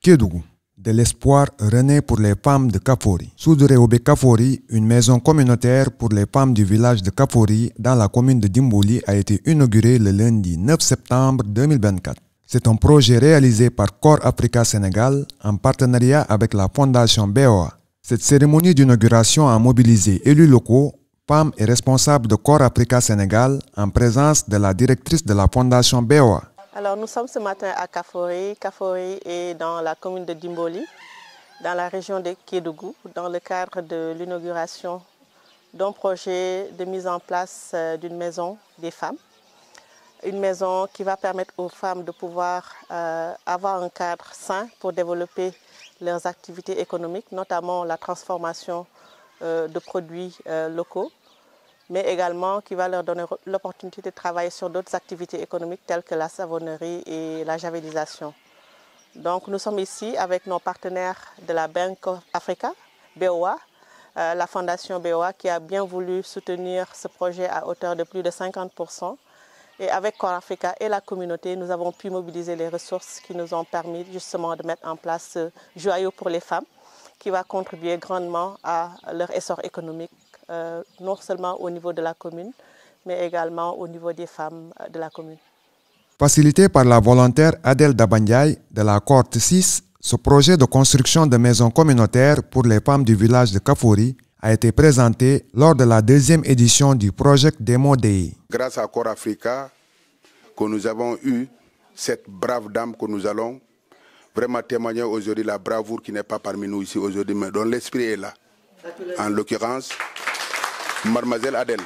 Kédougou, de l'espoir renaît pour les femmes de Kafori. Soudreobe Kafori, une maison communautaire pour les femmes du village de Kafori dans la commune de Dimboli, a été inaugurée le lundi 9 septembre 2024. C'est un projet réalisé par Corps Africa Sénégal en partenariat avec la fondation BOA. Cette cérémonie d'inauguration a mobilisé élus locaux, femmes et responsables de Corps Africa Sénégal en présence de la directrice de la fondation BOA. Alors nous sommes ce matin à Kafori. Kafori est dans la commune de Dimboli, dans la région de Kédougou, dans le cadre de l'inauguration d'un projet de mise en place d'une maison des femmes. Une maison qui va permettre aux femmes de pouvoir avoir un cadre sain pour développer leurs activités économiques, notamment la transformation de produits locaux, mais également qui va leur donner l'opportunité de travailler sur d'autres activités économiques telles que la savonnerie et la javélisation. Donc nous sommes ici avec nos partenaires de la Bank of Africa, BOA, la fondation BOA qui a bien voulu soutenir ce projet à hauteur de plus de 50%. Et avec Corps Africa et la communauté, nous avons pu mobiliser les ressources qui nous ont permis justement de mettre en place ce joyau pour les femmes qui va contribuer grandement à leur essor économique, non seulement au niveau de la commune, mais également au niveau des femmes de la commune. Facilité par la volontaire Adèle Dabandiaï de la cohorte 6, ce projet de construction de maisons communautaires pour les femmes du village de Kafori a été présenté lors de la deuxième édition du projet Demo Day. Grâce à Corps Africa, que nous avons eu cette brave dame que nous allons vraiment témoigner aujourd'hui, la bravoure qui n'est pas parmi nous ici aujourd'hui, mais dont l'esprit est là. En l'occurrence, mademoiselle Adèle.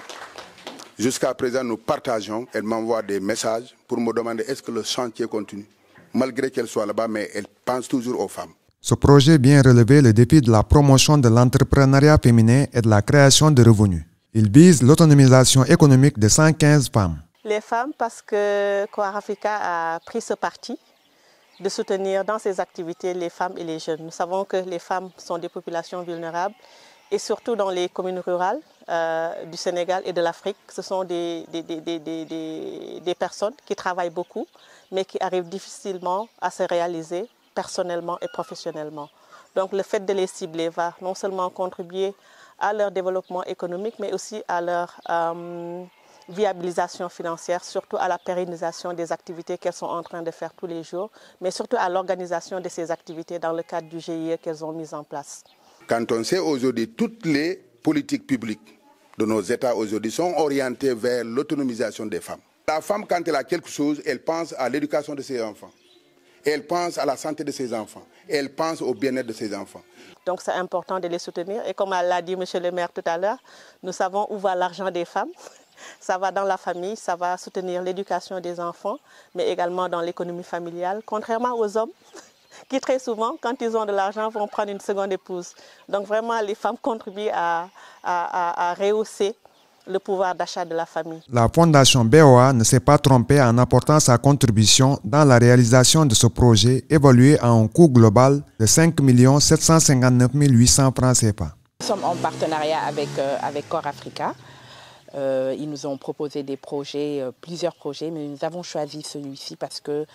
Jusqu'à présent, nous partageons, elle m'envoie des messages pour me demander est-ce que le chantier continue. Malgré qu'elle soit là-bas, mais elle pense toujours aux femmes. Ce projet vient relever le défi de la promotion de l'entrepreneuriat féminin et de la création de revenus. Il vise l'autonomisation économique de 115 femmes. Les femmes, parce que Corps Africa a pris ce parti de soutenir dans ses activités les femmes et les jeunes. Nous savons que les femmes sont des populations vulnérables et surtout dans les communes rurales du Sénégal et de l'Afrique, ce sont des personnes qui travaillent beaucoup mais qui arrivent difficilement à se réaliser personnellement et professionnellement. Donc le fait de les cibler va non seulement contribuer à leur développement économique, mais aussi à leur viabilisation financière, surtout à la pérennisation des activités qu'elles sont en train de faire tous les jours, mais surtout à l'organisation de ces activités dans le cadre du GIE qu'elles ont mis en place. Quand on sait aujourd'hui toutes les politiques publiques de nos États aujourd'hui sont orientées vers l'autonomisation des femmes. La femme, quand elle a quelque chose, elle pense à l'éducation de ses enfants. Elle pense à la santé de ses enfants. Elle pense au bien-être de ses enfants. Donc c'est important de les soutenir. Et comme l'a dit M. le maire tout à l'heure, nous savons où va l'argent des femmes. Ça va dans la famille, ça va soutenir l'éducation des enfants, mais également dans l'économie familiale. Contrairement aux hommes qui très souvent, quand ils ont de l'argent, vont prendre une seconde épouse. Donc vraiment, les femmes contribuent à rehausser le pouvoir d'achat de la famille. La fondation BOA ne s'est pas trompée en apportant sa contribution dans la réalisation de ce projet évalué à un coût global de 5 759 800 francs CFA. Nous sommes en partenariat avec Corps Africa. Ils nous ont proposé des projets, plusieurs projets, mais nous avons choisi celui-ci parce que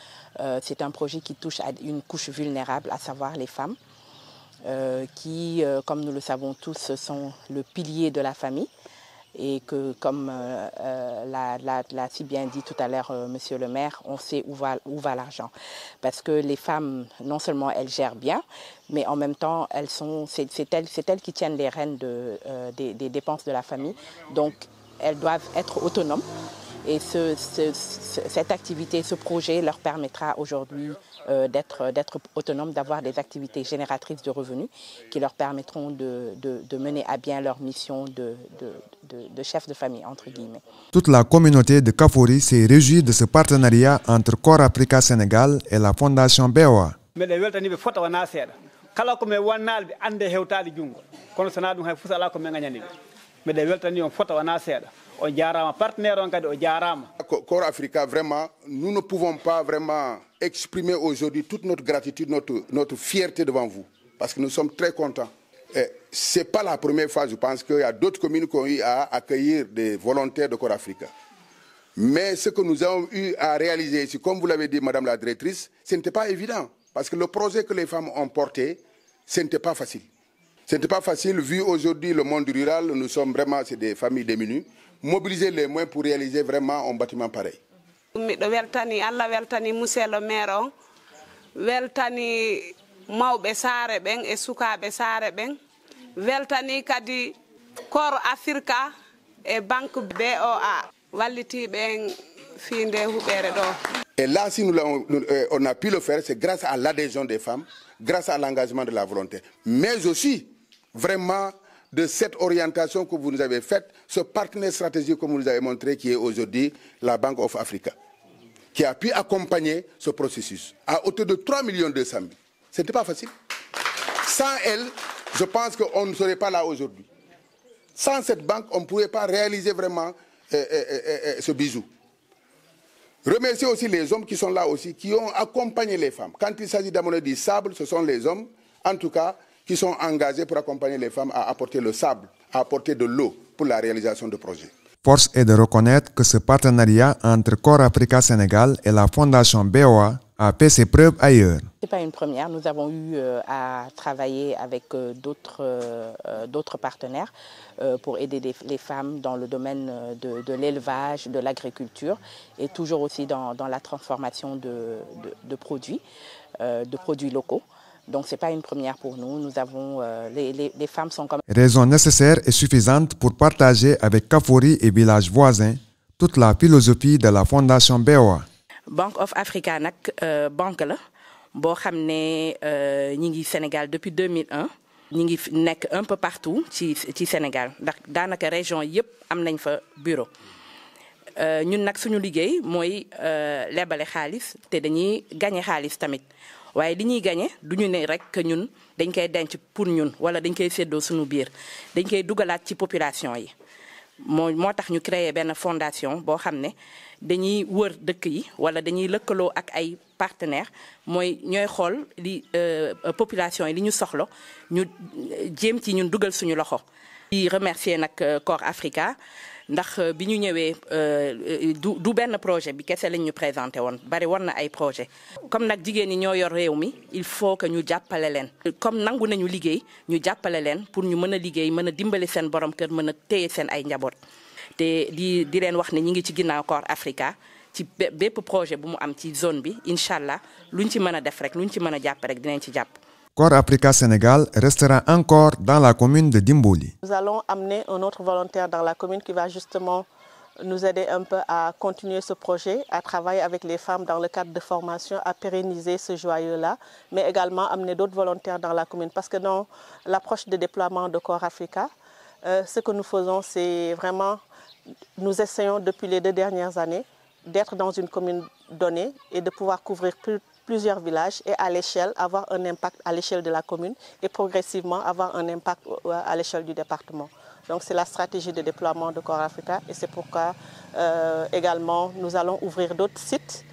c'est un projet qui touche à une couche vulnérable, à savoir les femmes, qui, comme nous le savons tous, sont le pilier de la famille. Et que, comme l'a si bien dit tout à l'heure Monsieur le maire, on sait où va l'argent. Parce que les femmes, non seulement elles gèrent bien, mais en même temps, c'est elles qui tiennent les rênes des dépenses de la famille. Donc, elles doivent être autonomes. Et cette activité, ce projet leur permettra aujourd'hui d'être autonomes, d'avoir des activités génératrices de revenus qui leur permettront de mener à bien leur mission de chef de famille, entre guillemets. Toute la communauté de Kafori s'est réjouie de ce partenariat entre Corps Africa Sénégal et la fondation BOA. Corps Africa, vraiment, nous ne pouvons pas vraiment exprimer aujourd'hui toute notre gratitude, notre fierté devant vous, parce que nous sommes très contents. Ce n'est pas la première fois, je pense qu'il y a d'autres communes qui ont eu à accueillir des volontaires de Corps Africa. Mais ce que nous avons eu à réaliser ici, comme vous l'avez dit, Madame la directrice, ce n'était pas évident. Parce que le projet que les femmes ont porté, ce n'était pas facile. Ce n'était pas facile, vu aujourd'hui le monde rural, nous sommes vraiment, c'est des familles démunies, mobiliser les moyens pour réaliser vraiment un bâtiment pareil. miɗo weltani Allah weltani monsieur le maire on weltani mawɓe saare ɓen e sukaaɓe saare ɓen weltani kadi Corps Africa et banque BOA wallitiɓen finde huɓere ɗo. Et là, si on a pu le faire, c'est grâce à l'adhésion des femmes, grâce à l'engagement de la volonté, mais aussi vraiment de cette orientation que vous nous avez faite, ce partenaire stratégique que vous nous avez montré, qui est aujourd'hui la Bank of Africa, qui a pu accompagner ce processus à hauteur de 3 200 000. Ce n'était pas facile. Sans elle, je pense qu'on ne serait pas là aujourd'hui. Sans cette banque, on ne pourrait pas réaliser vraiment ce bijou. Remercier aussi les hommes qui sont là aussi, qui ont accompagné les femmes. Quand il s'agit d'amener du sable, ce sont les hommes, en tout cas, qui sont engagés pour accompagner les femmes à apporter le sable, à apporter de l'eau pour la réalisation de projets. Force est de reconnaître que ce partenariat entre Corps Africa Sénégal et la Fondation BOA a fait ses preuves ailleurs. Ce n'est pas une première, nous avons eu à travailler avec d'autres partenaires pour aider les femmes dans le domaine de l'élevage, de l'agriculture et toujours aussi dans la transformation de produits locaux. Donc ce n'est pas une première pour nous, les femmes sont comme... Raison nécessaire et suffisante pour partager avec Kafoury et villages voisins toute la philosophie de la Fondation BOA. Bank of Africa nag banque la boo xam ne ñi ngi Sénégal depuis 2001 ñi ngi nekk un peu partout ci Sénégal ndax daanaka région yëpp am nañ fa bureau ñun nag suñu liggéey mooy lebale xaalis te dañuy gagné xaalis tamit waaye li ñuy gagné duñu ne rek que ñun dañ koy denc pour ñun wala dañ koy séddoo suñu biir dañ koy dugalaat ci population yi moo tax ñu créé benn fondation boo xam ne dañuy wër dëkk yi wala dañuy lëkkaloo ak ay partenaires mooy ñooy xool li population yi li ñu soxla ñu jéem ci ñun dugal suñu loxo. di remercier nag Corps Africa ndax bi ñu ñëwee du benn projet bi kese lañ ñu présenté woon bari war na ay projet comme nag jigéen ñi ñoo yor réew mi il faut que ñu jàppale leen comme nangu nañu liggéey ñu jàppale leen pour ñu mën a liggéey mën a dimbali seen borom kër mën a téye seen ay njaboot te di leen wax ne ñi ngi ci ginnaaw Corps Africa ci bépp projet bu mu am ci zone bi incha allah luñ ci mën a def rek luñ ci mën a jàpp rek dinañ ci jàpp. Corps Africa Sénégal restera encore dans la commune de Dimboli. Nous allons amener un autre volontaire dans la commune qui va justement nous aider un peu à continuer ce projet, à travailler avec les femmes dans le cadre de formation, à pérenniser ce joyau-là, mais également amener d'autres volontaires dans la commune. Parce que dans l'approche de déploiement de Corps Africa, ce que nous faisons, c'est vraiment, nous essayons depuis les 2 dernières années d'être dans une commune donnée et de pouvoir couvrir plusieurs villages et à l'échelle, avoir un impact à l'échelle de la commune et progressivement avoir un impact à l'échelle du département. Donc c'est la stratégie de déploiement de Corps Africa et c'est pourquoi également nous allons ouvrir d'autres sites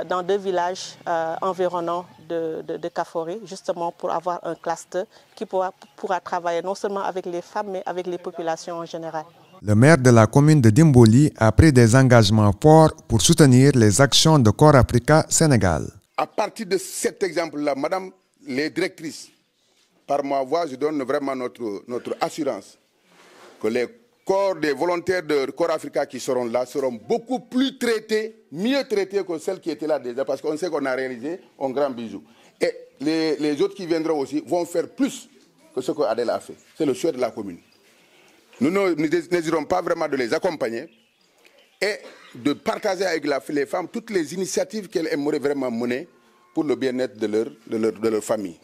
dans 2 villages environnants de Kafoury, justement pour avoir un cluster qui pourra travailler non seulement avec les femmes mais avec les populations en général. Le maire de la commune de Dimboli a pris des engagements forts pour soutenir les actions de Corps Africa Sénégal. À partir de cet exemple-là, madame, les directrices, par ma voix, je donne vraiment notre assurance que les corps des volontaires de Corps Africa qui seront là seront beaucoup plus traités, mieux traités que celles qui étaient là déjà, parce qu'on sait qu'on a réalisé un grand bijou. Et les autres qui viendront aussi vont faire plus que ce que Adèle a fait. C'est le souhait de la commune. Nous n'hésiterons pas vraiment de les accompagner et de partager avec les femmes toutes les initiatives qu'elles aimeraient vraiment mener pour le bien-être de leur famille.